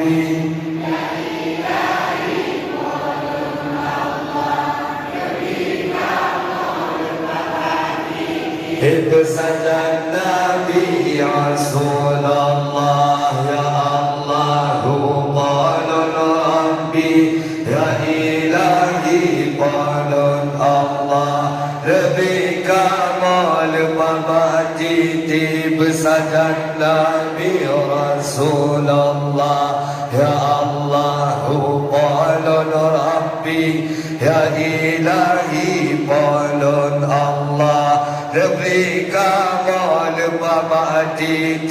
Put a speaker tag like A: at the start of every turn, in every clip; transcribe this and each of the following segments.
A: Rabbi. Itu saja Nabi Rasulullah. Ya Allahu qalun Rabbi, ya ilahi qalun Allah. Lebih kamal babati bersajad Nabi Rasulullah. Ya Allahu qalun Rabbi, ya ilahi qalun Allah. Lebih kamal babati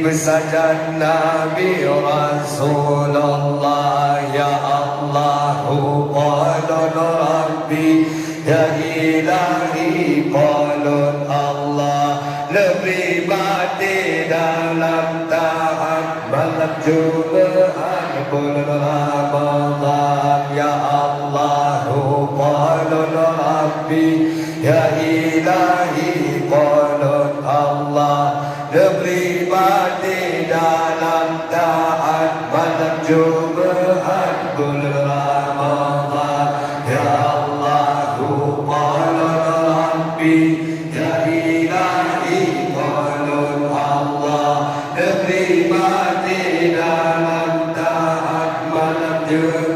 A: bersajad Nabi Rasulullah. Ya Allahu qalun Rabbi, ya ilahi qalun Allah. Lebih mati dalam taat malam Jumat bulan Ramadan. Ya Allahu qalun Rabbi, ya ilahi qalun Allah. Lebih mati dalam taat malam Jumat bulan Ramadan. Ya Allahu qalun Rabbi, ya ilahi qalun Allah. Lebih mati dalam taat malam Jumat